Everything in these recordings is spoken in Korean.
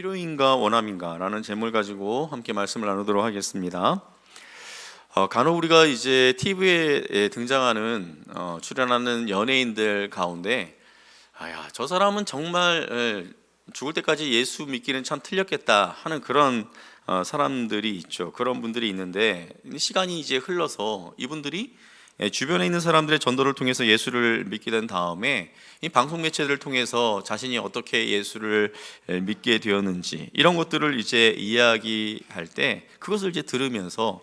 필요인가 원함인가 라는 제목을 가지고 함께 말씀을 나누도록 하겠습니다. 간혹 우리가 이제 TV에 등장하는 출연하는 연예인들 가운데 저 사람은 정말 죽을 때까지 예수 믿기는 참 틀렸겠다 하는 그런 사람들이 있죠. 그런 분들이 있는데 시간이 이제 흘러서 이분들이 주변에 있는 사람들의 전도를 통해서 예수를 믿게 된 다음에 이 방송 매체들을 통해서 자신이 어떻게 예수를 믿게 되었는지 이런 것들을 이제 이야기할 때 그것을 이제 들으면서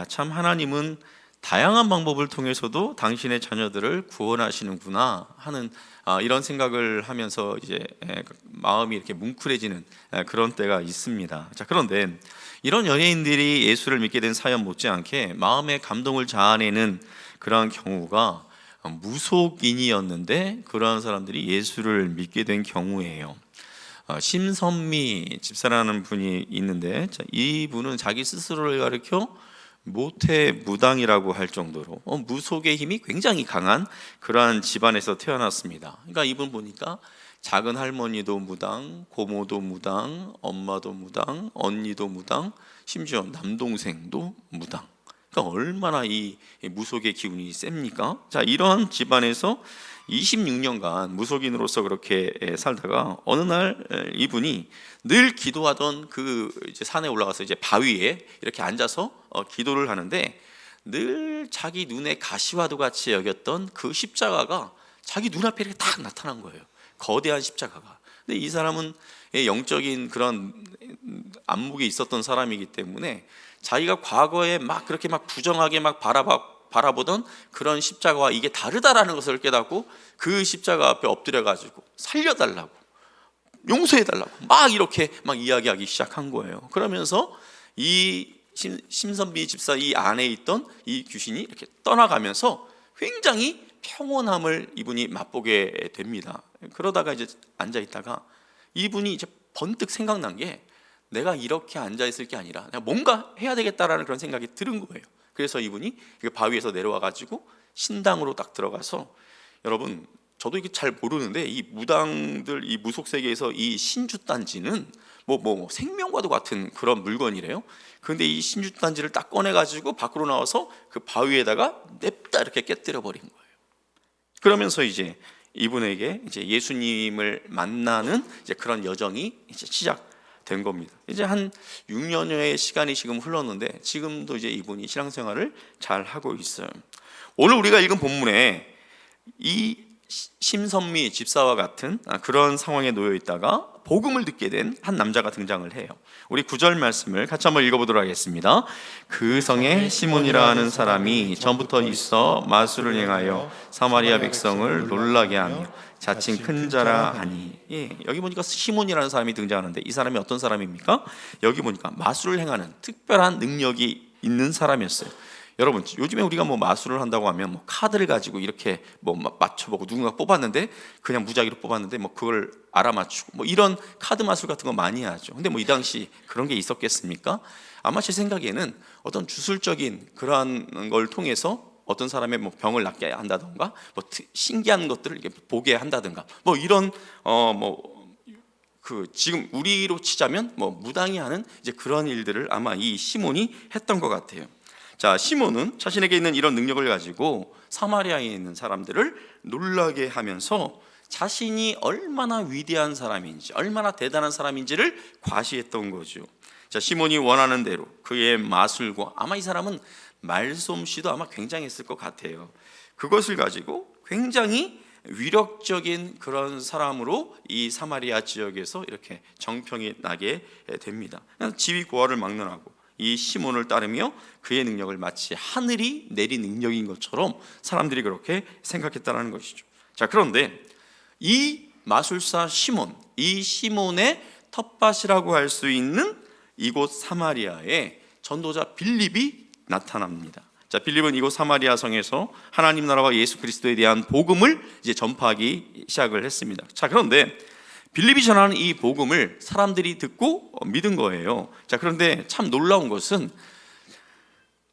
참 하나님은 다양한 방법을 통해서도 당신의 자녀들을 구원하시는구나 하는 이런 생각을 하면서 이제 마음이 이렇게 뭉클해지는 그런 때가 있습니다. 자, 그런데 이런 연예인들이 예수를 믿게 된 사연 못지않게 마음의 감동을 자아내는 그러한 경우가 무속인이었는데 그러한 사람들이 예수를 믿게 된 경우예요. 심선미 집사라는 분이 있는데 이분은 자기 스스로를 가리켜 모태무당이라고 할 정도로 무속의 힘이 굉장히 강한 그러한 집안에서 태어났습니다. 그러니까 이분 보니까 작은 할머니도 무당, 고모도 무당, 엄마도 무당, 언니도 무당, 심지어 남동생도 무당. 그러니까 얼마나 이 무속의 기운이 셉니까? 자, 이러한 집안에서 26년간 무속인으로서 그렇게 살다가 어느 날 이분이 늘 기도하던 그 이제 산에 올라가서 이제 바위에 이렇게 앉아서 기도를 하는데 늘 자기 눈에 가시와도 같이 여겼던 그 십자가가 자기 눈앞에 이렇게 딱 나타난 거예요. 거대한 십자가가. 근데 이 사람은 영적인 그런 안목이 있었던 사람이기 때문에 자기가 과거에 막 그렇게 막 부정하게 막 바라보던 그런 십자가와 이게 다르다라는 것을 깨닫고 그 십자가 앞에 엎드려가지고 살려달라고, 용서해달라고 막 이렇게 막 이야기하기 시작한 거예요. 그러면서 이 심선비 집사 이 안에 있던 이 귀신이 이렇게 떠나가면서 굉장히 평온함을 이분이 맛보게 됩니다. 그러다가 이제 앉아 있다가 이분이 이제 번뜩 생각난 게 내가 이렇게 앉아 있을 게 아니라 내가 뭔가 해야 되겠다라는 그런 생각이 들은 거예요. 그래서 이분이 바위에서 내려와 가지고 신당으로 딱 들어가서, 여러분 저도 이게 잘 모르는데 이 무당들 이 무속 세계에서 이 신주단지는 뭐 생명과도 같은 그런 물건이래요. 그런데 이 신주단지를 딱 꺼내 가지고 밖으로 나와서 그 바위에다가 냅다 이렇게 깨뜨려 버린 거예요. 그러면서 이제 이분에게 이제 예수님을 만나는 이제 그런 여정이 이제 시작된 겁니다. 이제 한 6년여의 시간이 지금 흘렀는데 지금도 이제 이분이 신앙생활을 잘 하고 있어요. 오늘 우리가 읽은 본문에 이 심선미 집사와 같은 그런 상황에 놓여 있다가 복음을 듣게 된 한 남자가 등장을 해요. 우리 9절 말씀을 같이 한번 읽어보도록 하겠습니다. 그 성에 시몬이라 하는 사람이 전부터 있어 마술을 행하여 사마리아 백성을 놀라게 하며 자칭 큰 자라 하니. 여기 보니까 시몬이라는 사람이 등장하는데 이 사람이 어떤 사람입니까? 여기 보니까 마술을 행하는 특별한 능력이 있는 사람이었어요. 여러분, 요즘에 우리가 뭐 마술을 한다고 하면 뭐 카드를 가지고 이렇게 뭐 맞춰보고 누군가 뽑았는데 그냥 무작위로 뽑았는데 뭐 그걸 알아맞추고 뭐 이런 카드 마술 같은 거 많이 하죠. 근데 뭐 이 당시 그런 게 있었겠습니까? 아마 제 생각에는 어떤 주술적인 그러한 걸 통해서 어떤 사람의 뭐 병을 낫게 한다던가 뭐 신기한 것들을 이렇게 보게 한다든가 뭐 이런 지금 우리로 치자면 뭐 무당이 하는 이제 그런 일들을 아마 이 시몬이 했던 것 같아요. 자, 시몬은 자신에게 있는 이런 능력을 가지고 사마리아에 있는 사람들을 놀라게 하면서 자신이 얼마나 위대한 사람인지, 얼마나 대단한 사람인지를 과시했던 거죠. 자, 시몬이 원하는 대로 그의 마술과, 아마 이 사람은 말솜씨도 아마 굉장했을 것 같아요. 그것을 가지고 굉장히 위력적인 그런 사람으로 이 사마리아 지역에서 이렇게 정평이 나게 됩니다. 지위고하를 막론하고 이 시몬을 따르며 그의 능력을 마치 하늘이 내린 능력인 것처럼 사람들이 그렇게 생각했다는 것이죠. 자, 그런데 이 마술사 시몬, 이 시몬의 텃밭이라고 할 수 있는 이곳 사마리아에 전도자 빌립이 나타납니다. 자, 빌립은 이곳 사마리아 성에서 하나님 나라와 예수 그리스도에 대한 복음을 이제 전파하기 시작을 했습니다. 자, 그런데 빌립이 전하는 이 복음을 사람들이 듣고 믿은 거예요. 자, 그런데 참 놀라운 것은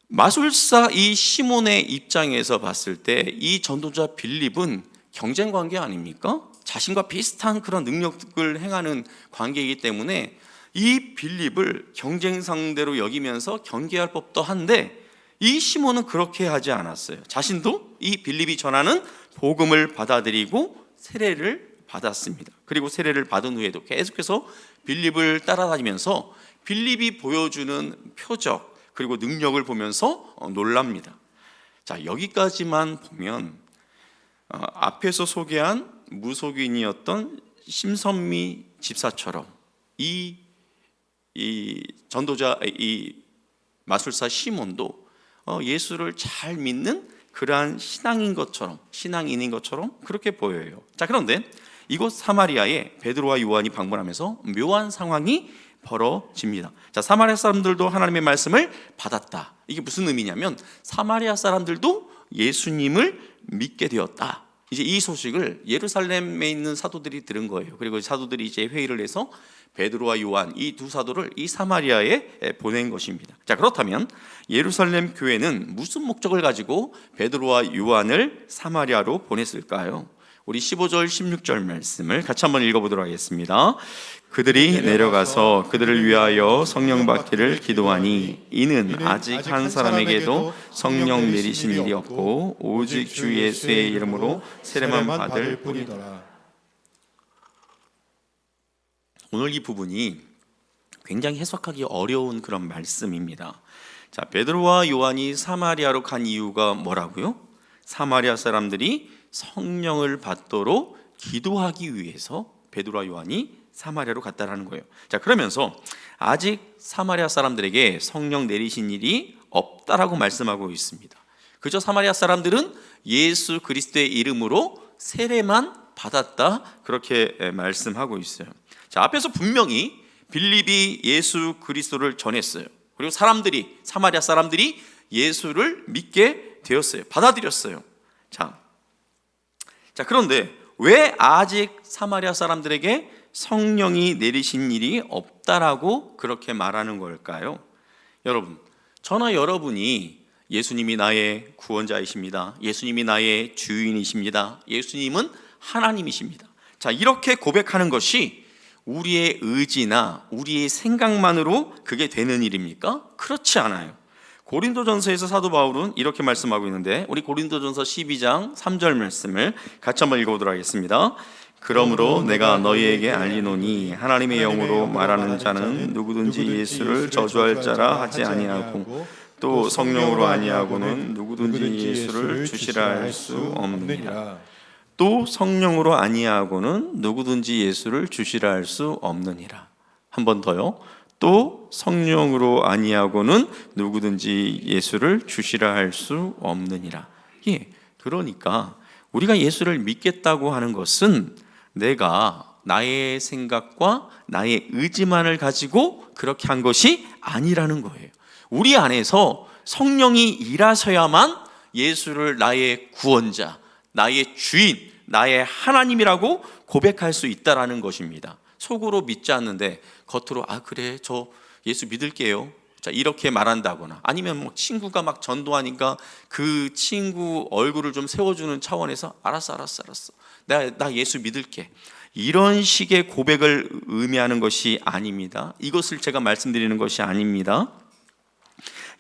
마술사 이 시몬의 입장에서 봤을 때 이 전도자 빌립은 경쟁 관계 아닙니까? 자신과 비슷한 그런 능력을 행하는 관계이기 때문에 이 빌립을 경쟁 상대로 여기면서 경계할 법도 한데, 이 시몬은 그렇게 하지 않았어요. 자신도 이 빌립이 전하는 복음을 받아들이고 세례를 받았습니다. 그리고 세례를 받은 후에도 계속해서 빌립을 따라다니면서 빌립이 보여주는 표적 그리고 능력을 보면서 놀랍니다. 자, 여기까지만 보면 앞에서 소개한 무속인이었던 심선미 집사처럼 이 전도자, 이 마술사 시몬도 예수를 잘 믿는 그러한 신앙인인 것처럼 그렇게 보여요. 자, 그런데 이곳 사마리아에 베드로와 요한이 방문하면서 묘한 상황이 벌어집니다. 자, 사마리아 사람들도 하나님의 말씀을 받았다. 이게 무슨 의미냐면 사마리아 사람들도 예수님을 믿게 되었다. 이제 이 소식을 예루살렘에 있는 사도들이 들은 거예요. 그리고 사도들이 이제 회의를 해서 베드로와 요한, 이 두 사도를 이 사마리아에 보낸 것입니다. 자, 그렇다면 예루살렘 교회는 무슨 목적을 가지고 베드로와 요한을 사마리아로 보냈을까요? 우리 15절 16절 말씀을 같이 한번 읽어보도록 하겠습니다. 그들이 내려가서 그들을 위하여 성령 받기를 기도하니 이는 아직 한 사람에게도 성령 내리신 일이 없고 오직 주 예수의 이름으로 세례만 받을 뿐이더라. 오늘 이 부분이 굉장히 해석하기 어려운 그런 말씀입니다. 자, 베드로와 요한이 사마리아로 간 이유가 뭐라고요? 사마리아 사람들이 성령을 받도록 기도하기 위해서 베드로와 요한이 사마리아로 갔다라는 거예요. 자, 그러면서 아직 사마리아 사람들에게 성령 내리신 일이 없다라고 말씀하고 있습니다. 그저 사마리아 사람들은 예수 그리스도의 이름으로 세례만 받았다, 그렇게 말씀하고 있어요. 자, 앞에서 분명히 빌립이 예수 그리스도를 전했어요. 그리고 사마리아 사람들이 예수를 믿게 되었어요. 받아들였어요. 자, 그런데 왜 아직 사마리아 사람들에게 성령이 내리신 일이 없다라고 그렇게 말하는 걸까요? 여러분, 저나 여러분이 예수님이 나의 구원자이십니다. 예수님이 나의 주인이십니다. 예수님은 하나님이십니다. 자, 이렇게 고백하는 것이 우리의 의지나 우리의 생각만으로 그게 되는 일입니까? 그렇지 않아요. 고린도전서에서 사도 바울은 이렇게 말씀하고 있는데, 우리 고린도전서 12장 3절 말씀을 같이 한번 읽어보도록 하겠습니다. 그러므로 내가 너희에게 알리노니 하나님의 영으로 말하는 자는 누구든지 예수를 저주할 자라 하지 아니하고 또 성령으로 아니하고는 누구든지 예수를 주시라 할 수 없느니라. 또 성령으로 아니하고는 누구든지 예수를 주시라 할 수 없느니라. 한 번 더요. 또 성령으로 아니하고는 누구든지 예수를 주시라 할 수 없느니라. 예, 그러니까 우리가 예수를 믿겠다고 하는 것은 내가 나의 생각과 나의 의지만을 가지고 그렇게 한 것이 아니라는 거예요. 우리 안에서 성령이 일하셔야만 예수를 나의 구원자, 나의 주인, 나의 하나님이라고 고백할 수 있다라는 것입니다. 속으로 믿지 않는데 겉으로 그래, 저 예수 믿을게요, 자, 이렇게 말한다거나, 아니면 뭐 친구가 막 전도하니까 그 친구 얼굴을 좀 세워주는 차원에서 알았어 나 예수 믿을게, 이런 식의 고백을 의미하는 것이 아닙니다. 이것을 제가 말씀드리는 것이 아닙니다.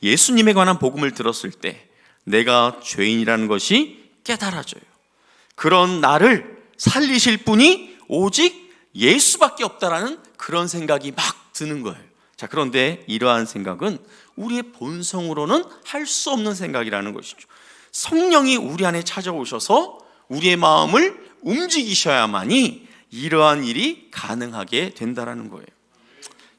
예수님에 관한 복음을 들었을 때 내가 죄인이라는 것이 깨달아져요. 그런 나를 살리실 분이 오직 예수밖에 없다라는 그런 생각이 막 드는 거예요. 자, 그런데 이러한 생각은 우리의 본성으로는 할 수 없는 생각이라는 것이죠. 성령이 우리 안에 찾아오셔서 우리의 마음을 움직이셔야만이 이러한 일이 가능하게 된다라는 거예요.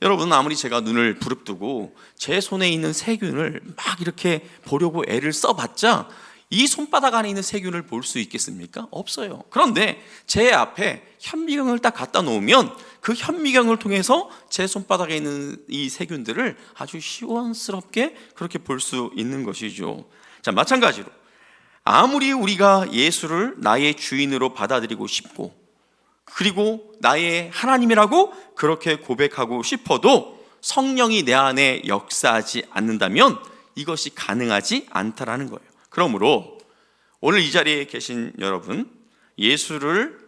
여러분, 아무리 제가 눈을 부릅뜨고 제 손에 있는 세균을 막 이렇게 보려고 애를 써봤자 이 손바닥 안에 있는 세균을 볼 수 있겠습니까? 없어요. 그런데 제 앞에 현미경을 딱 갖다 놓으면 그 현미경을 통해서 제 손바닥에 있는 이 세균들을 아주 시원스럽게 그렇게 볼 수 있는 것이죠. 자, 마찬가지로 아무리 우리가 예수를 나의 주인으로 받아들이고 싶고 그리고 나의 하나님이라고 그렇게 고백하고 싶어도 성령이 내 안에 역사하지 않는다면 이것이 가능하지 않다라는 거예요. 그러므로 오늘 이 자리에 계신 여러분, 예수를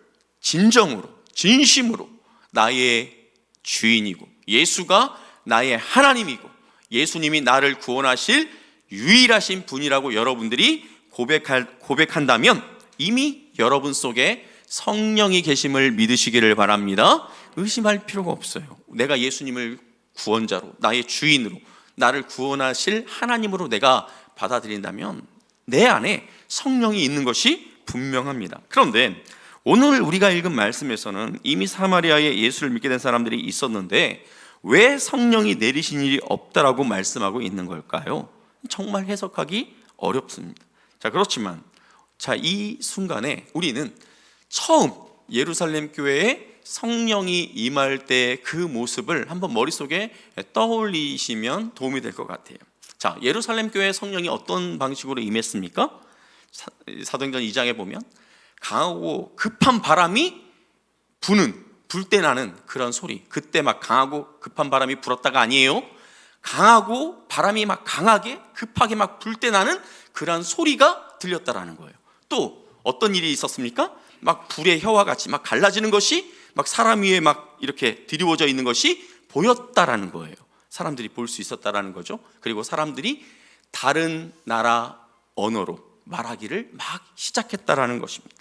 진정으로 진심으로 나의 주인이고 예수가 나의 하나님이고 예수님이 나를 구원하실 유일하신 분이라고 여러분들이 고백한다면 이미 여러분 속에 성령이 계심을 믿으시기를 바랍니다. 의심할 필요가 없어요. 내가 예수님을 구원자로 나의 주인으로 나를 구원하실 하나님으로 내가 받아들인다면 내 안에 성령이 있는 것이 분명합니다. 그런데 오늘 우리가 읽은 말씀에서는 이미 사마리아에 예수를 믿게 된 사람들이 있었는데 왜 성령이 내리신 일이 없다라고 말씀하고 있는 걸까요? 정말 해석하기 어렵습니다. 자, 그렇지만 이 순간에 우리는 처음 예루살렘 교회에 성령이 임할 때 그 모습을 한번 머릿속에 떠올리시면 도움이 될 것 같아요. 자, 예루살렘 교회에 성령이 어떤 방식으로 임했습니까? 사도행전 2장에 보면 강하고 급한 바람이 불 때 나는 그런 소리. 그때 막 강하고 급한 바람이 불었다가 아니에요. 강하고 바람이 막 강하게 급하게 막 불 때 나는 그런 소리가 들렸다라는 거예요. 또 어떤 일이 있었습니까? 막 불의 혀와 같이 막 갈라지는 것이 막 사람 위에 막 이렇게 드리워져 있는 것이 보였다라는 거예요. 사람들이 볼 수 있었다라는 거죠. 그리고 사람들이 다른 나라 언어로 말하기를 막 시작했다라는 것입니다.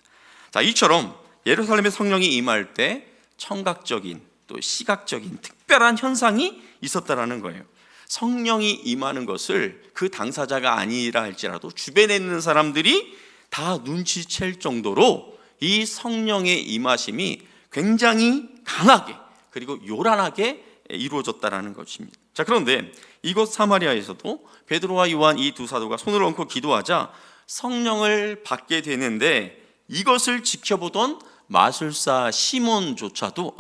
자, 이처럼 예루살렘에 성령이 임할 때 청각적인 또 시각적인 특별한 현상이 있었다라는 거예요. 성령이 임하는 것을 그 당사자가 아니라 할지라도 주변에 있는 사람들이 다 눈치챌 정도로 이 성령의 임하심이 굉장히 강하게 그리고 요란하게 이루어졌다라는 것입니다. 자, 그런데 이곳 사마리아에서도 베드로와 요한 이 두 사도가 손을 얹고 기도하자 성령을 받게 되는데 이것을 지켜보던 마술사 시몬조차도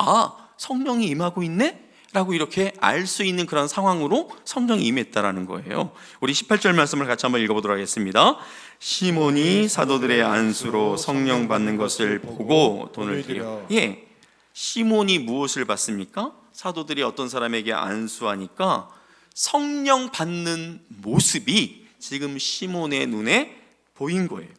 성령이 임하고 있네? 라고 이렇게 알 수 있는 그런 상황으로 성령이 임했다라는 거예요. 우리 18절 말씀을 같이 한번 읽어보도록 하겠습니다. 시몬이 사도들의 안수로 성령 받는 것을 보고 돈을 들여. 시몬이 무엇을 받습니까? 사도들이 어떤 사람에게 안수하니까 성령 받는 모습이 지금 시몬의 눈에 보인 거예요.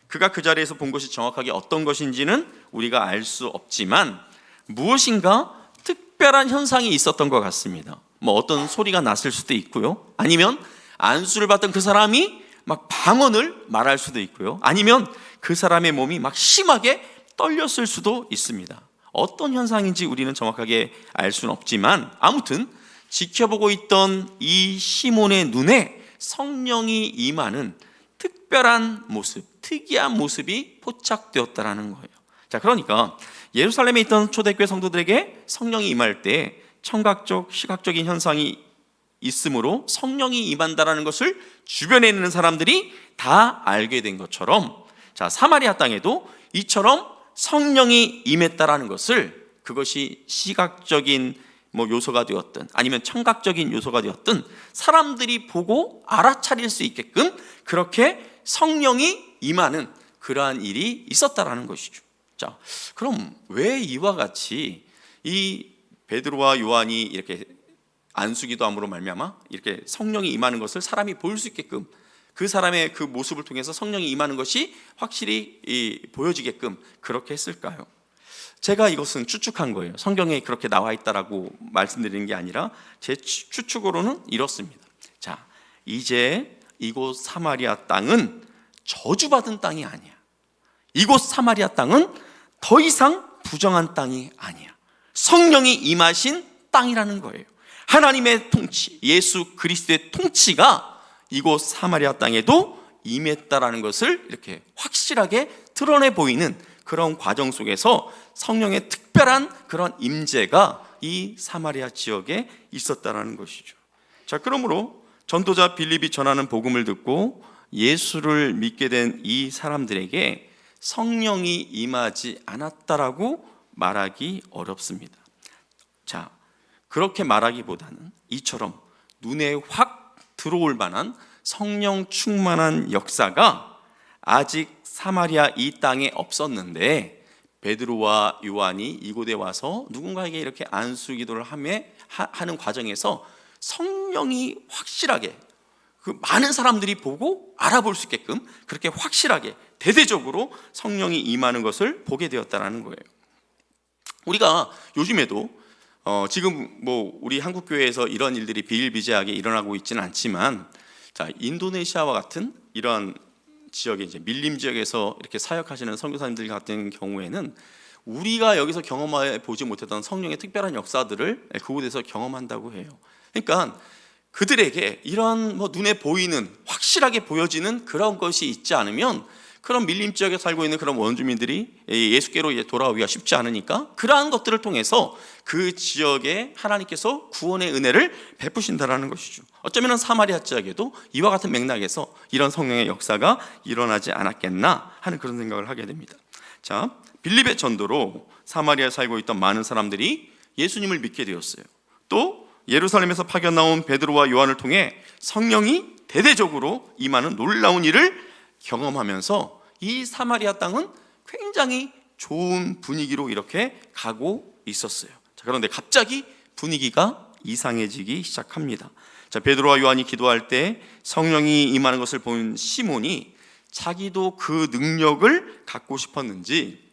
그가 그 자리에서 본 것이 정확하게 어떤 것인지는 우리가 알 수 없지만 무엇인가 특별한 현상이 있었던 것 같습니다. 어떤 소리가 났을 수도 있고요. 아니면 안수를 받던 그 사람이 막 방언을 말할 수도 있고요. 아니면 그 사람의 몸이 막 심하게 떨렸을 수도 있습니다. 어떤 현상인지 우리는 정확하게 알 수는 없지만 아무튼 지켜보고 있던 이 시몬의 눈에 성령이 임하는 특별한 모습, 특이한 모습이 포착되었다라는 거예요. 자, 그러니까 예루살렘에 있던 초대교회 성도들에게 성령이 임할 때 청각적, 시각적인 현상이 있으므로 성령이 임한다라는 것을 주변에 있는 사람들이 다 알게 된 것처럼 자, 사마리아 땅에도 이처럼 성령이 임했다라는 것을 그것이 시각적인 요소가 되었든 아니면 청각적인 요소가 되었든 사람들이 보고 알아차릴 수 있게끔 그렇게 성령이 임하는 그러한 일이 있었다라는 것이죠. 자, 그럼 왜 이와 같이 이 베드로와 요한이 이렇게 안수기도함으로 말미암아 이렇게 성령이 임하는 것을 사람이 볼 수 있게끔 그 사람의 그 모습을 통해서 성령이 임하는 것이 확실히 보여지게끔 그렇게 했을까요? 제가 이것은 추측한 거예요. 성경에 그렇게 나와 있다라고 말씀드리는 게 아니라 제 추측으로는 이렇습니다. 자, 이제 이곳 사마리아 땅은 저주받은 땅이 아니야. 이곳 사마리아 땅은 더 이상 부정한 땅이 아니야. 성령이 임하신 땅이라는 거예요. 하나님의 통치, 예수 그리스도의 통치가 이곳 사마리아 땅에도 임했다라는 것을 이렇게 확실하게 드러내 보이는 그런 과정 속에서 성령의 특별한 그런 임재가 이 사마리아 지역에 있었다라는 것이죠. 자, 그러므로 전도자 빌립이 전하는 복음을 듣고 예수를 믿게 된 이 사람들에게 성령이 임하지 않았다라고 말하기 어렵습니다. 자, 그렇게 말하기보다는 이처럼 눈에 확 들어올 만한 성령 충만한 역사가 아직 사마리아 이 땅에 없었는데 베드로와 요한이 이곳에 와서 누군가에게 이렇게 안수 기도를 하는 과정에서 성령이 확실하게 그 많은 사람들이 보고 알아볼 수 있게끔 그렇게 확실하게 대대적으로 성령이 임하는 것을 보게 되었다는 거예요. 우리가 요즘에도 지금 뭐 우리 한국 교회에서 이런 일들이 비일비재하게 일어나고 있지는 않지만, 자, 인도네시아와 같은 이런 지역에 이제 밀림 지역에서 이렇게 사역하시는 선교사님들 같은 경우에는 우리가 여기서 경험해 보지 못했던 성령의 특별한 역사들을 그곳에서 경험한다고 해요. 그러니까 그들에게 이런 뭐 눈에 보이는 확실하게 보여지는 그런 것이 있지 않으면 그런 밀림 지역에 살고 있는 그런 원주민들이 예수께로 돌아오기가 쉽지 않으니까 그러한 것들을 통해서 그 지역에 하나님께서 구원의 은혜를 베푸신다라는 것이죠. 어쩌면 사마리아 지역에도 이와 같은 맥락에서 이런 성령의 역사가 일어나지 않았겠나 하는 그런 생각을 하게 됩니다. 자, 빌립의 전도로 사마리아에 살고 있던 많은 사람들이 예수님을 믿게 되었어요. 또 예루살렘에서 파견 나온 베드로와 요한을 통해 성령이 대대적으로 임하는 놀라운 일을 경험하면서 이 사마리아 땅은 굉장히 좋은 분위기로 이렇게 가고 있었어요. 자, 그런데 갑자기 분위기가 이상해지기 시작합니다. 자, 베드로와 요한이 기도할 때 성령이 임하는 것을 본 시몬이 자기도 그 능력을 갖고 싶었는지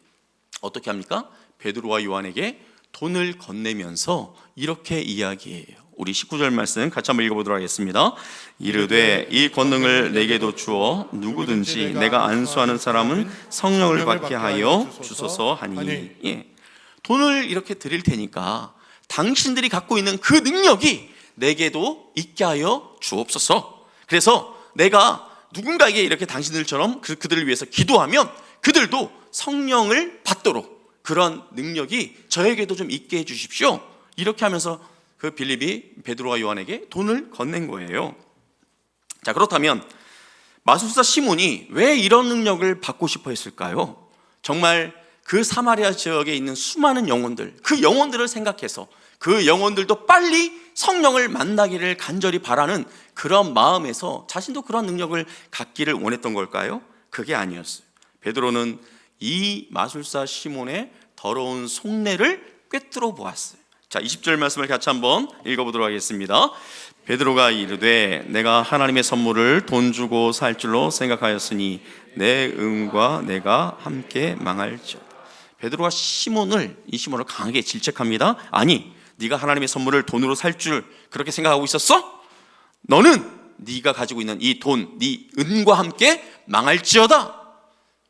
어떻게 합니까? 베드로와 요한에게 돈을 건네면서 이렇게 이야기해요. 우리 19절 말씀 같이 한번 읽어보도록 하겠습니다. 이르되 이 권능을 내게도 주어 누구든지 내가 안수하는 사람은 성령을 받게 하여 주소서 하니. 예. 돈을 이렇게 드릴 테니까 당신들이 갖고 있는 그 능력이 내게도 있게 하여 주옵소서. 그래서 내가 누군가에게 이렇게 당신들처럼 그들을 위해서 기도하면 그들도 성령을 받도록 그런 능력이 저에게도 좀 있게 해 주십시오. 이렇게 하면서 그 빌립이 베드로와 요한에게 돈을 건넨 거예요. 자, 그렇다면 마술사 시몬이 왜 이런 능력을 받고 싶어 했을까요? 정말 그 사마리아 지역에 있는 수많은 영혼들, 그 영혼들을 생각해서 그 영혼들도 빨리 성령을 만나기를 간절히 바라는 그런 마음에서 자신도 그런 능력을 갖기를 원했던 걸까요? 그게 아니었어요. 베드로는 이 마술사 시몬의 더러운 속내를 꿰뚫어 보았어요. 자, 20절 말씀을 같이 한번 읽어보도록 하겠습니다. 베드로가 이르되 내가 하나님의 선물을 돈 주고 살 줄로 생각하였으니 내 음과 내가 함께 망할지어다. 베드로가 이 시몬을 강하게 질책합니다. 아니, 네가 하나님의 선물을 돈으로 살 줄 그렇게 생각하고 있었어? 너는 네가 가지고 있는 이 돈, 네 은과 함께 망할지어다.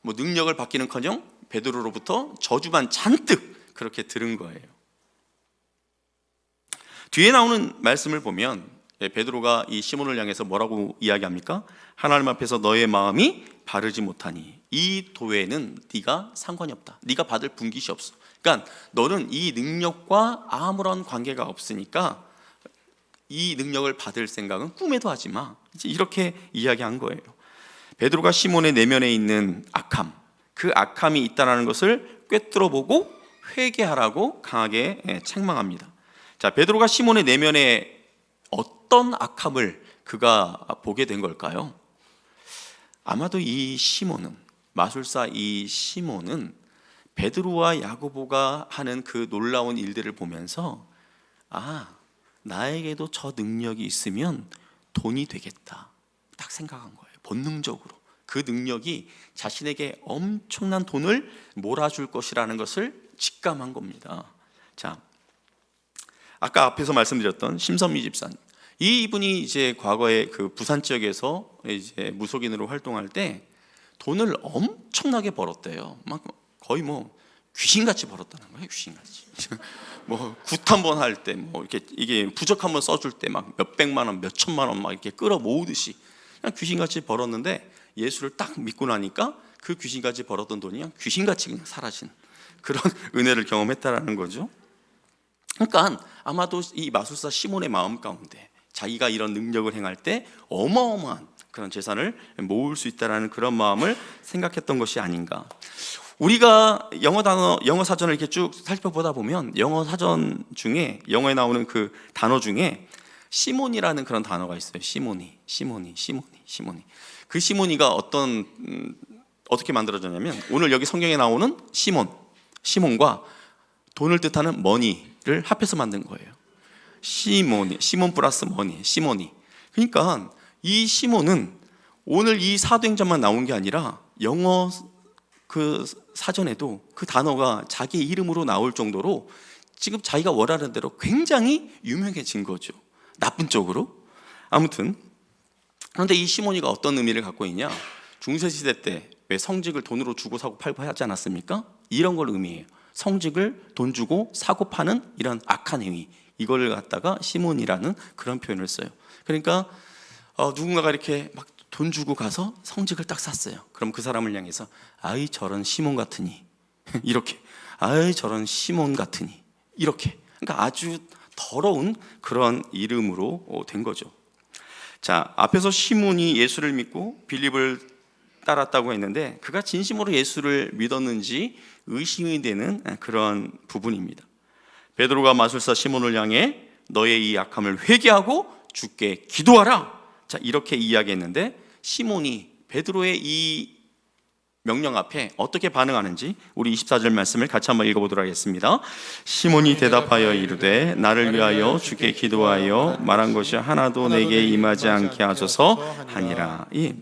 뭐 능력을 받기는커녕 베드로로부터 저주만 잔뜩 그렇게 들은 거예요. 뒤에 나오는 말씀을 보면 베드로가 이 시몬을 향해서 뭐라고 이야기합니까? 하나님 앞에서 너의 마음이 바르지 못하니 이 도에는 네가 상관이 없다. 네가 받을 분깃이 없어. 그러니까 너는 이 능력과 아무런 관계가 없으니까 이 능력을 받을 생각은 꿈에도 하지 마. 이렇게 이야기한 거예요. 베드로가 시몬의 내면에 있는 악함, 그 악함이 있다는 것을 꿰뚫어보고 회개하라고 강하게 책망합니다. 자, 베드로가 시몬의 내면에 어떤 악함을 그가 보게 된 걸까요? 아마도 이 시몬은, 마술사 이 시몬은 베드로와 야고보가 하는 그 놀라운 일들을 보면서 나에게도 저 능력이 있으면 돈이 되겠다 딱 생각한 거예요. 본능적으로 그 능력이 자신에게 엄청난 돈을 몰아줄 것이라는 것을 직감한 겁니다. 자, 아까 앞에서 말씀드렸던 심선미 집사님, 이분이 이제 과거에 그 부산 지역에서 이제 무속인으로 활동할 때 돈을 엄청나게 벌었대요. 막 거의 뭐 귀신같이 벌었다는 거예요. 귀신같이. 뭐 굿 한 번 할 때 뭐 이렇게 이게 부적 한 번 써줄 때 막 몇백만 원, 몇천만 원 막 이렇게 끌어 모으듯이 그냥 귀신같이 벌었는데 예수를 딱 믿고 나니까 그 귀신같이 벌었던 돈이 그냥 귀신같이 그냥 사라진 그런 은혜를 경험했다라는 거죠. 그러니까 아마도 이 마술사 시몬의 마음 가운데 자기가 이런 능력을 행할 때 어마어마한 그런 재산을 모을 수 있다라는 그런 마음을 생각했던 것이 아닌가. 우리가 영어 사전을 이렇게 쭉 살펴보다 보면 영어 사전 중에 영어에 나오는 그 단어 중에 시몬이라는 그런 단어가 있어요. 시몬이. 그 시몬이가 어떻게 만들어졌냐면 오늘 여기 성경에 나오는 시몬과 돈을 뜻하는 머니를 합해서 만든 거예요. 시몬 플러스 머니, 시몬이. 그러니까 이 시몬은 오늘 이 사도행전만 나온 게 아니라 영어 그 사전에도 그 단어가 자기 이름으로 나올 정도로 지금 자기가 원하는 대로 굉장히 유명해진 거죠. 나쁜 쪽으로. 아무튼 그런데 이 시몬이가 어떤 의미를 갖고 있냐? 중세시대 때 왜 성직을 돈으로 주고 사고 팔고 하지 않았습니까? 이런 걸 의미해요. 성직을 돈 주고 사고 파는 이런 악한 행위, 이걸 갖다가 시몬이라는 그런 표현을 써요. 그러니까 누군가가 이렇게 막 돈 주고 가서 성직을 딱 샀어요. 그럼 그 사람을 향해서 아이 저런 시몬 같으니 이렇게, 아이 저런 시몬 같으니 이렇게, 그러니까 아주 더러운 그런 이름으로 된 거죠. 자, 앞에서 시몬이 예수를 믿고 빌립을 따랐다고 했는데 그가 진심으로 예수를 믿었는지 의심이 되는 그런 부분입니다. 베드로가 마술사 시몬을 향해 너의 이 악함을 회개하고 주께 기도하라, 자, 이렇게 이야기했는데 시몬이 베드로의 이 명령 앞에 어떻게 반응하는지 우리 24절 말씀을 같이 한번 읽어보도록 하겠습니다. 시몬이 대답하여 이르되 나를 위하여 주께 기도하여 말한 것이 하나도 내게 임하지 않게 하소서 하니라. 예.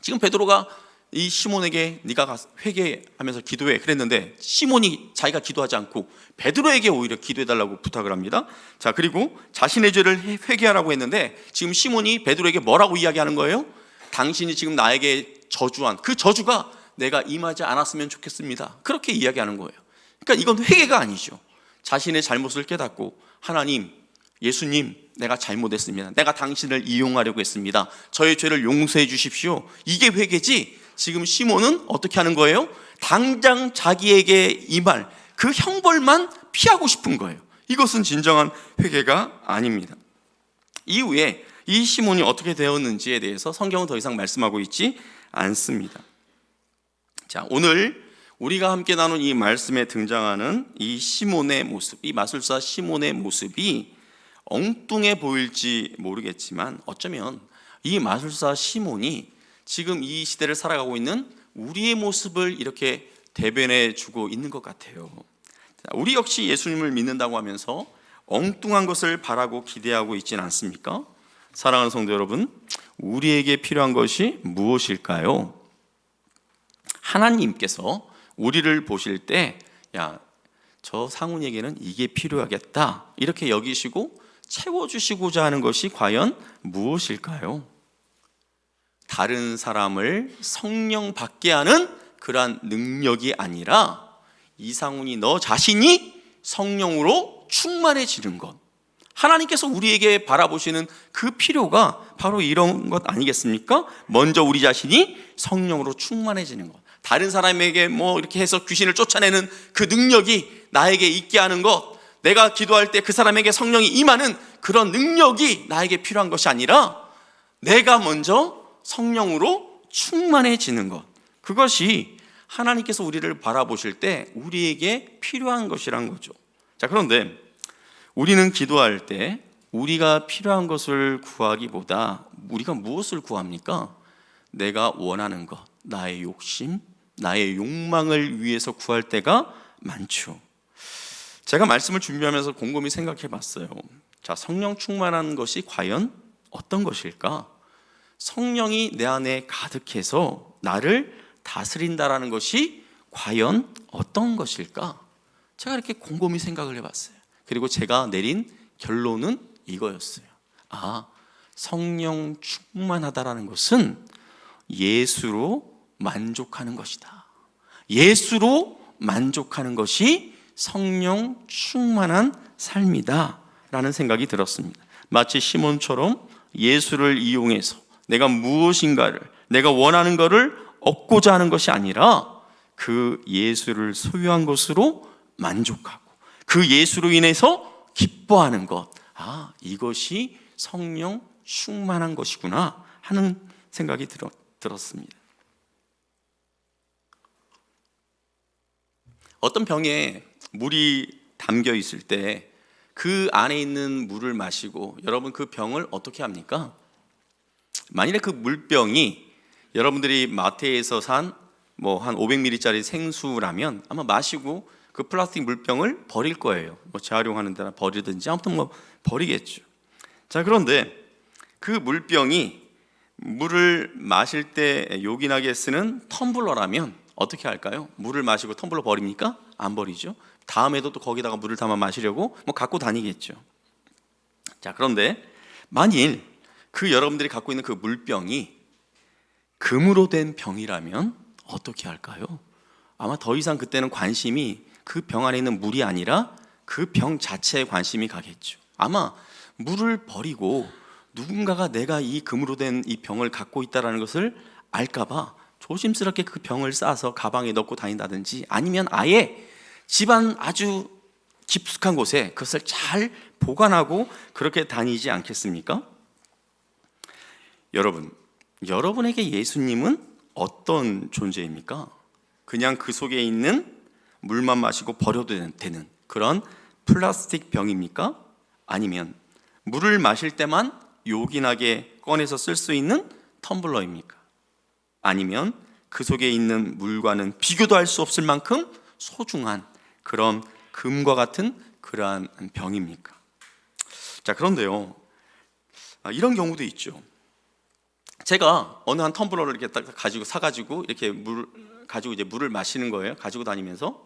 지금 베드로가 이 시몬에게 네가 가서 회개하면서 기도해 그랬는데 시몬이 자기가 기도하지 않고 베드로에게 오히려 기도해달라고 부탁을 합니다. 자, 그리고 자신의 죄를 회개하라고 했는데 지금 시몬이 베드로에게 뭐라고 이야기하는 거예요? 당신이 지금 나에게 저주한 그 저주가 내가 임하지 않았으면 좋겠습니다, 그렇게 이야기하는 거예요. 그러니까 이건 회개가 아니죠. 자신의 잘못을 깨닫고 하나님, 예수님, 내가 잘못했습니다. 내가 당신을 이용하려고 했습니다. 저의 죄를 용서해 주십시오. 이게 회개지. 지금 시몬은 어떻게 하는 거예요? 당장 자기에게 임할 그 형벌만 피하고 싶은 거예요. 이것은 진정한 회개가 아닙니다. 이후에 이 시몬이 어떻게 되었는지에 대해서 성경은 더 이상 말씀하고 있지 않습니다. 자, 오늘 우리가 함께 나눈 이 말씀에 등장하는 이 시몬의 모습, 이 마술사 시몬의 모습이 엉뚱해 보일지 모르겠지만 어쩌면 이 마술사 시몬이 지금 이 시대를 살아가고 있는 우리의 모습을 이렇게 대변해 주고 있는 것 같아요. 우리 역시 예수님을 믿는다고 하면서 엉뚱한 것을 바라고 기대하고 있지는 않습니까? 사랑하는 성도 여러분, 우리에게 필요한 것이 무엇일까요? 하나님께서 우리를 보실 때 야, 저 상훈에게는 이게 필요하겠다 이렇게 여기시고 채워주시고자 하는 것이 과연 무엇일까요? 다른 사람을 성령 받게 하는 그러한 능력이 아니라 이상훈이 너 자신이 성령으로 충만해지는 것, 하나님께서 우리에게 바라보시는 그 필요가 바로 이런 것 아니겠습니까? 먼저 우리 자신이 성령으로 충만해지는 것, 다른 사람에게 뭐 이렇게 해서 귀신을 쫓아내는 그 능력이 나에게 있게 하는 것, 내가 기도할 때 그 사람에게 성령이 임하는 그런 능력이 나에게 필요한 것이 아니라 내가 먼저 성령으로 충만해지는 것, 그것이 하나님께서 우리를 바라보실 때 우리에게 필요한 것이란 거죠. 자, 그런데 우리는 기도할 때 우리가 필요한 것을 구하기보다 우리가 무엇을 구합니까? 내가 원하는 것, 나의 욕심, 나의 욕망을 위해서 구할 때가 많죠. 제가 말씀을 준비하면서 곰곰이 생각해 봤어요. 자, 성령 충만한 것이 과연 어떤 것일까? 성령이 내 안에 가득해서 나를 다스린다라는 것이 과연 어떤 것일까? 제가 이렇게 곰곰이 생각을 해봤어요. 그리고 제가 내린 결론은 이거였어요. 아, 성령 충만하다라는 것은 예수로 만족하는 것이다. 예수로 만족하는 것이 성령 충만한 삶이다 라는 생각이 들었습니다. 마치 시몬처럼 예수를 이용해서 내가 무엇인가를, 내가 원하는 것을 얻고자 하는 것이 아니라 그 예수를 소유한 것으로 만족하고 그 예수로 인해서 기뻐하는 것, 아, 이것이 성령 충만한 것이구나 하는 생각이 들었습니다. 어떤 병에 물이 담겨 있을 때 그 안에 있는 물을 마시고 여러분 그 병을 어떻게 합니까? 만일에 그 물병이 여러분들이 마트에서 산 뭐 한 500ml짜리 생수라면 아마 마시고 그 플라스틱 물병을 버릴 거예요. 뭐 재활용하는 데나 버리든지 아무튼 뭐 버리겠죠. 자, 그런데 그 물병이 물을 마실 때 요긴하게 쓰는 텀블러라면 어떻게 할까요? 물을 마시고 텀블러 버립니까? 안 버리죠. 다음에도 또 거기다가 물을 담아 마시려고 뭐 갖고 다니겠죠. 자, 그런데 만일 그 여러분들이 갖고 있는 그 물병이 금으로 된 병이라면 어떻게 할까요? 아마 더 이상 그때는 관심이 그 병 안에 있는 물이 아니라 그 병 자체에 관심이 가겠죠. 아마 물을 버리고 누군가가 내가 이 금으로 된 이 병을 갖고 있다는 것을 알까봐 조심스럽게 그 병을 싸서 가방에 넣고 다닌다든지, 아니면 아예 집안 아주 깊숙한 곳에 그것을 잘 보관하고 그렇게 다니지 않겠습니까? 여러분에게 예수님은 어떤 존재입니까? 그냥 그 속에 있는 물만 마시고 버려도 되는 그런 플라스틱 병입니까? 아니면 물을 마실 때만 요긴하게 꺼내서 쓸 수 있는 텀블러입니까? 아니면 그 속에 있는 물과는 비교도 할 수 없을 만큼 소중한 그런 금과 같은 그러한 병입니까? 자, 그런데요, 이런 경우도 있죠. 제가 어느 한 텀블러를 이렇게 딱 가지고 사가지고 이렇게 이제 물을 마시는 거예요. 가지고 다니면서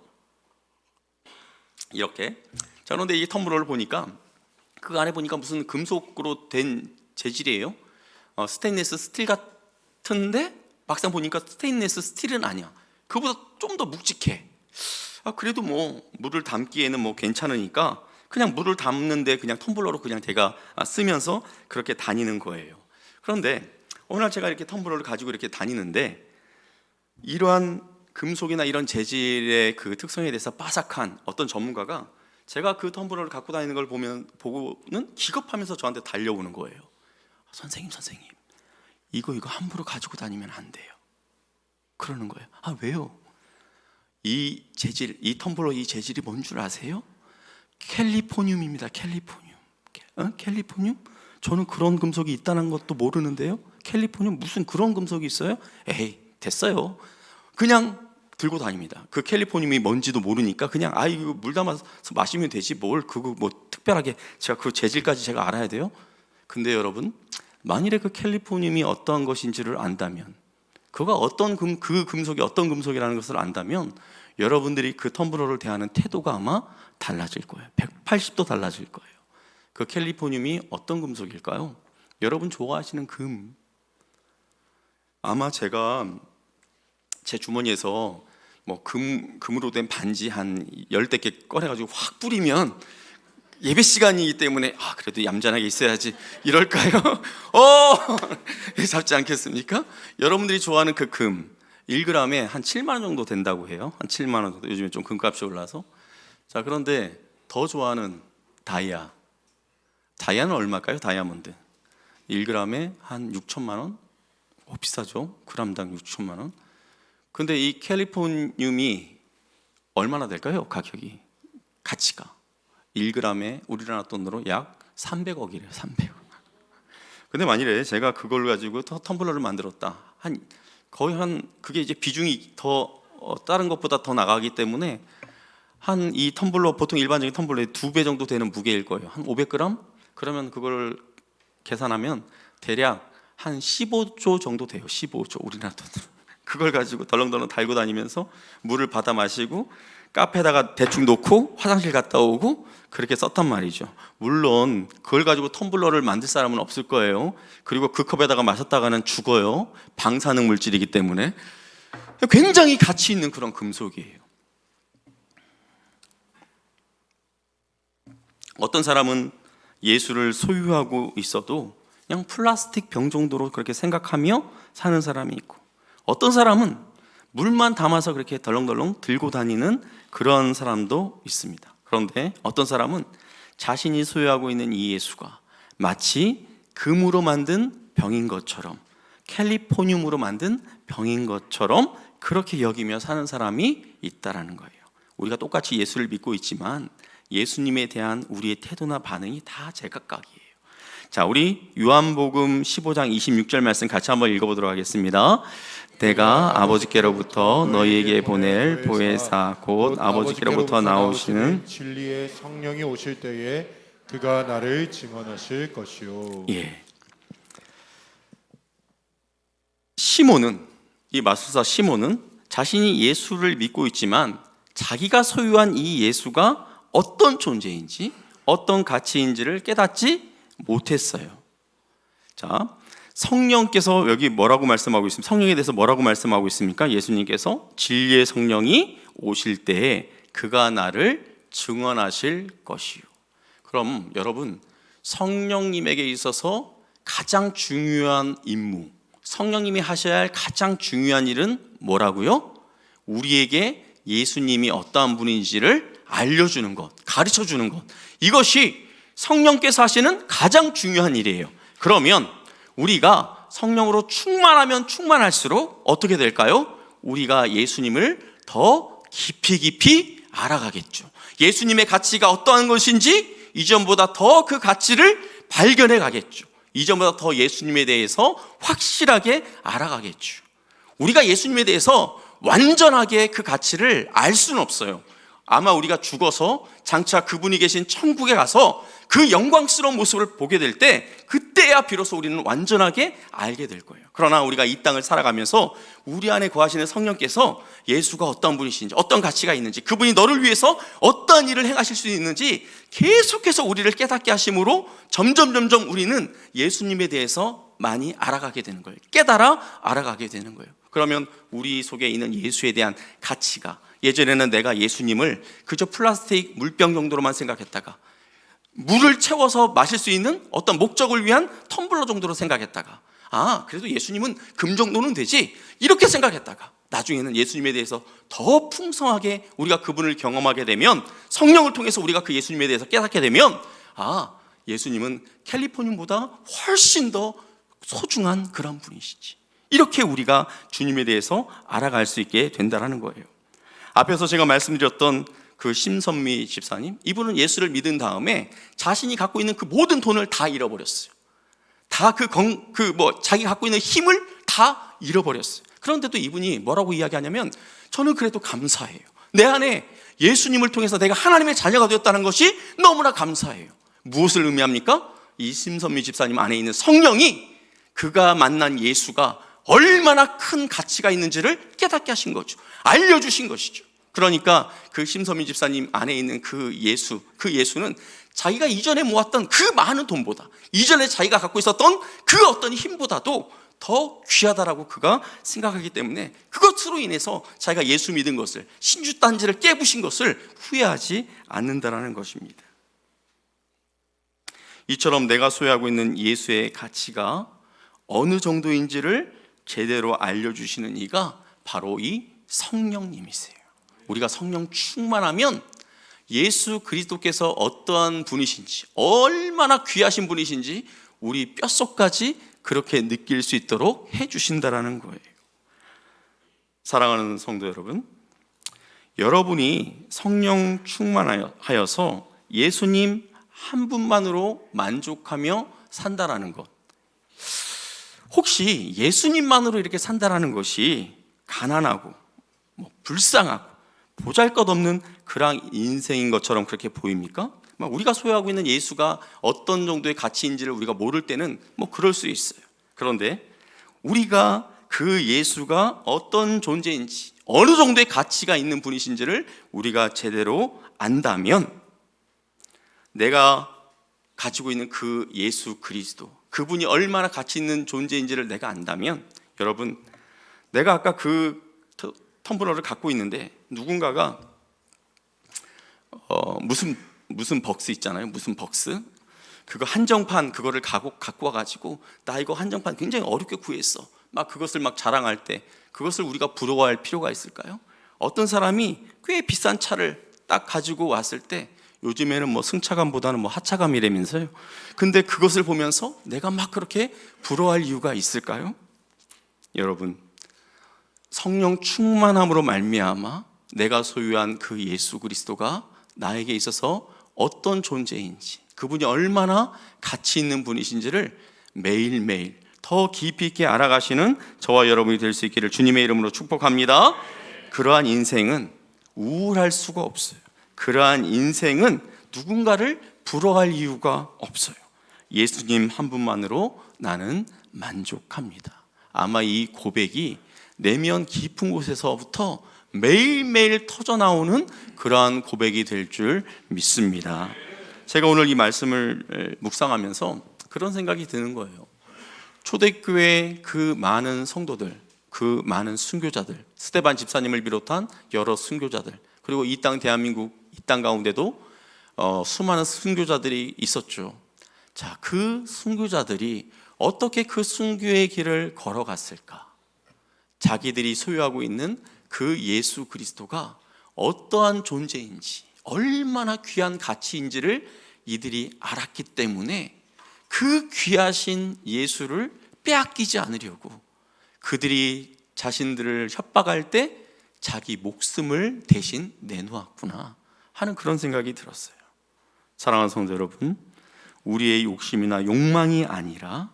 이렇게. 자, 그런데 이 텀블러를 보니까 그 안에 보니까 무슨 금속으로 된 재질이에요. 스테인리스 스틸 같은데 막상 보니까 스테인리스 스틸은 아니야. 그보다 좀 더 묵직해. 그래도 뭐 물을 담기에는 뭐 괜찮으니까 그냥 물을 담는데 그냥 텀블러로 그냥 제가 쓰면서 그렇게 다니는 거예요. 그런데 어느 날 제가 이렇게 텀블러를 가지고 이렇게 다니는데 이러한 금속이나 이런 재질의 그 특성에 대해서 빠삭한 어떤 전문가가 제가 그 텀블러를 갖고 다니는 걸 보고는 기겁하면서 저한테 달려오는 거예요. 선생님, 이거 함부로 가지고 다니면 안 돼요. 그러는 거예요. 왜요? 이 재질, 이 텀블러 이 재질이 뭔 줄 아세요? 캘리포늄입니다. 캘리포늄? 저는 그런 금속이 있다는 것도 모르는데요. 캘리포늄 무슨 그런 금속이 있어요? 에이, 됐어요. 그냥 들고 다닙니다. 그 캘리포늄이 뭔지도 모르니까 그냥 이거 물 담아서 마시면 되지 뭘 그거 뭐 특별하게 제가 그 재질까지 제가 알아야 돼요? 근데 여러분, 만일에 그 캘리포늄이 어떠한 것인지를 안다면, 그가 그 금속이 어떤 금속이라는 것을 안다면 여러분들이 그 텀블러를 대하는 태도가 아마 달라질 거예요. 180도 달라질 거예요. 그 캘리포늄이 어떤 금속일까요? 여러분 좋아하시는 금. 아마 제가 제 주머니에서 뭐 금으로 된 반지 한 10대 개 꺼내가지고 확 뿌리면 예배 시간이기 때문에 그래도 얌전하게 있어야지 이럴까요? 잡지 않겠습니까? 여러분들이 좋아하는 그 금 1g에 한 7만 원 정도 된다고 해요. 한 7만 원 정도. 요즘에 좀 금값이 올라서. 자, 그런데 더 좋아하는 다이아는 얼마일까요? 다이아몬드 1g에 한 6천만 원? 비싸죠? 그람당 6천만 원. 근데 이 캘리포늄이 얼마나 될까요? 가격이, 가치가 1g에 우리나라 돈으로 약 300억이래요. 300억. 근데 만일에 제가 그걸 가지고 텀블러를 만들었다, 그게 이제 비중이 더 다른 것보다 더 나가기 때문에 한 이 텀블러, 보통 일반적인 텀블러의 2배 정도 되는 무게일 거예요. 한 500g? 그러면 그걸 계산하면 대략 한 15조 정도 돼요. 15조 우리나라 돈으로. 그걸 가지고 덜렁덜렁 달고 다니면서 물을 받아 마시고 카페에다가 대충 놓고 화장실 갔다 오고 그렇게 썼단 말이죠. 물론 그걸 가지고 텀블러를 만들 사람은 없을 거예요. 그리고 그 컵에다가 마셨다가는 죽어요. 방사능 물질이기 때문에. 굉장히 가치 있는 그런 금속이에요. 어떤 사람은 예수를 소유하고 있어도 그냥 플라스틱 병 정도로 그렇게 생각하며 사는 사람이 있고, 어떤 사람은 물만 담아서 그렇게 덜렁덜렁 들고 다니는 그런 사람도 있습니다. 그런데 어떤 사람은 자신이 소유하고 있는 이 예수가 마치 금으로 만든 병인 것처럼, 캘리포늄으로 만든 병인 것처럼 그렇게 여기며 사는 사람이 있다라는 거예요. 우리가 똑같이 예수를 믿고 있지만 예수님에 대한 우리의 태도나 반응이 다 제각각이에요. 자, 우리 요한복음 15장 26절 말씀 같이 한번 읽어보도록 하겠습니다. 내가 아버지께로부터 너희에게 보낼 보혜사 곧 아버지께로부터 나오시는 진리의 성령이 오실 때에 그가 나를 증언하실 것이요. 예. 이 마술사 시몬은 자신이 예수를 믿고 있지만 자기가 소유한 이 예수가 어떤 존재인지 어떤 가치인지를 깨닫지 못했어요. 자, 성령께서 여기 뭐라고 말씀하고 있습니까? 성령에 대해서 뭐라고 말씀하고 있습니까? 예수님께서 진리의 성령이 오실 때에 그가 나를 증언하실 것이요. 그럼 여러분, 성령님에게 있어서 가장 중요한 임무, 성령님이 하셔야 할 가장 중요한 일은 뭐라고요? 우리에게 예수님이 어떠한 분인지를 알려주는 것, 가르쳐주는 것. 이것이 성령께서 하시는 가장 중요한 일이에요. 그러면 우리가 성령으로 충만하면 충만할수록 어떻게 될까요? 우리가 예수님을 더 깊이 알아가겠죠. 예수님의 가치가 어떠한 것인지 이전보다 더 그 가치를 발견해 가겠죠. 이전보다 더 예수님에 대해서 확실하게 알아가겠죠. 우리가 예수님에 대해서 완전하게 그 가치를 알 수는 없어요. 아마 우리가 죽어서 장차 그분이 계신 천국에 가서 그 영광스러운 모습을 보게 될 때 그때야 비로소 우리는 완전하게 알게 될 거예요. 그러나 우리가 이 땅을 살아가면서 우리 안에 거하시는 성령께서 예수가 어떤 분이신지, 어떤 가치가 있는지, 그분이 너를 위해서 어떤 일을 행하실 수 있는지 계속해서 우리를 깨닫게 하심으로 점점 우리는 예수님에 대해서 많이 알아가게 되는 거예요. 깨달아 알아가게 되는 거예요. 그러면 우리 속에 있는 예수에 대한 가치가, 예전에는 내가 예수님을 그저 플라스틱 물병 정도로만 생각했다가 물을 채워서 마실 수 있는 어떤 목적을 위한 텀블러 정도로 생각했다가 그래도 예수님은 금 정도는 되지 이렇게 생각했다가 나중에는 예수님에 대해서 더 풍성하게 우리가 그분을 경험하게 되면, 성령을 통해서 우리가 그 예수님에 대해서 깨닫게 되면 예수님은 캘리포니움보다 훨씬 더 소중한 그런 분이시지, 이렇게 우리가 주님에 대해서 알아갈 수 있게 된다는 거예요. 앞에서 제가 말씀드렸던 그 심선미 집사님, 이분은 예수를 믿은 다음에 자신이 갖고 있는 그 모든 돈을 다 잃어버렸어요. 다 자기 갖고 있는 힘을 다 잃어버렸어요. 그런데도 이분이 뭐라고 이야기하냐면, 저는 그래도 감사해요. 내 안에 예수님을 통해서 내가 하나님의 자녀가 되었다는 것이 너무나 감사해요. 무엇을 의미합니까? 이 심선미 집사님 안에 있는 성령이 그가 만난 예수가 얼마나 큰 가치가 있는지를 깨닫게 하신 거죠. 알려주신 것이죠. 그러니까 그 심선미 집사님 안에 있는 그 예수는 자기가 이전에 모았던 그 많은 돈보다, 이전에 자기가 갖고 있었던 그 어떤 힘보다도 더 귀하다라고 그가 생각하기 때문에 그것으로 인해서 자기가 예수 믿은 것을, 신주단지를 깨부신 것을 후회하지 않는다라는 것입니다. 이처럼 내가 소유하고 있는 예수의 가치가 어느 정도인지를 제대로 알려주시는 이가 바로 이 성령님이세요. 우리가 성령 충만하면 예수 그리스도께서 어떠한 분이신지, 얼마나 귀하신 분이신지 우리 뼛속까지 그렇게 느낄 수 있도록 해주신다라는 거예요. 사랑하는 성도 여러분, 여러분이 성령 충만하여서 예수님 한 분만으로 만족하며 산다라는 것, 혹시 예수님만으로 이렇게 산다라는 것이 가난하고 불쌍하고 보잘것없는 그런 인생인 것처럼 그렇게 보입니까? 우리가 소유하고 있는 예수가 어떤 정도의 가치인지를 우리가 모를 때는 그럴 수 있어요. 그런데 우리가 그 예수가 어떤 존재인지, 어느 정도의 가치가 있는 분이신지를 우리가 제대로 안다면, 내가 가지고 있는 그 예수 그리스도, 그분이 얼마나 가치 있는 존재인지를 내가 안다면, 여러분, 내가 아까 그 텀블러를 갖고 있는데 누군가가 무슨 벅스 있잖아요. 무슨 벅스? 그거 한정판 그거를 갖고 와가지고 나 이거 한정판 굉장히 어렵게 구했어. 그것을 자랑할 때 그것을 우리가 부러워할 필요가 있을까요? 어떤 사람이 꽤 비싼 차를 딱 가지고 왔을 때, 요즘에는 승차감보다는 하차감이라면서요. 근데 그것을 보면서 내가 그렇게 부러워할 이유가 있을까요? 여러분, 성령 충만함으로 말미암아 내가 소유한 그 예수 그리스도가 나에게 있어서 어떤 존재인지, 그분이 얼마나 가치 있는 분이신지를 매일매일 더 깊이 있게 알아가시는 저와 여러분이 될 수 있기를 주님의 이름으로 축복합니다. 그러한 인생은 우울할 수가 없어요. 그러한 인생은 누군가를 부러워할 이유가 없어요. 예수님 한 분만으로 나는 만족합니다. 아마 이 고백이 내면 깊은 곳에서부터 매일매일 터져나오는 그러한 고백이 될 줄 믿습니다. 제가 오늘 이 말씀을 묵상하면서 그런 생각이 드는 거예요. 초대교회 그 많은 성도들, 그 많은 순교자들, 스데반 집사님을 비롯한 여러 순교자들, 그리고 이 땅 대한민국 이 땅 가운데도 수많은 순교자들이 있었죠. 자, 그 순교자들이 어떻게 그 순교의 길을 걸어갔을까? 자기들이 소유하고 있는 그 예수 그리스도가 어떠한 존재인지, 얼마나 귀한 가치인지를 이들이 알았기 때문에 그 귀하신 예수를 빼앗기지 않으려고 그들이 자신들을 협박할 때 자기 목숨을 대신 내놓았구나 하는 그런 생각이 들었어요. 사랑하는 성도 여러분, 우리의 욕심이나 욕망이 아니라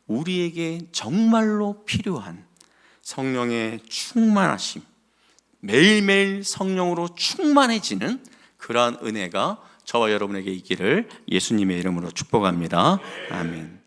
우리에게 정말로 필요한 성령의 충만하심, 매일매일 성령으로 충만해지는 그러한 은혜가 저와 여러분에게 있기를 예수님의 이름으로 축복합니다. 아멘.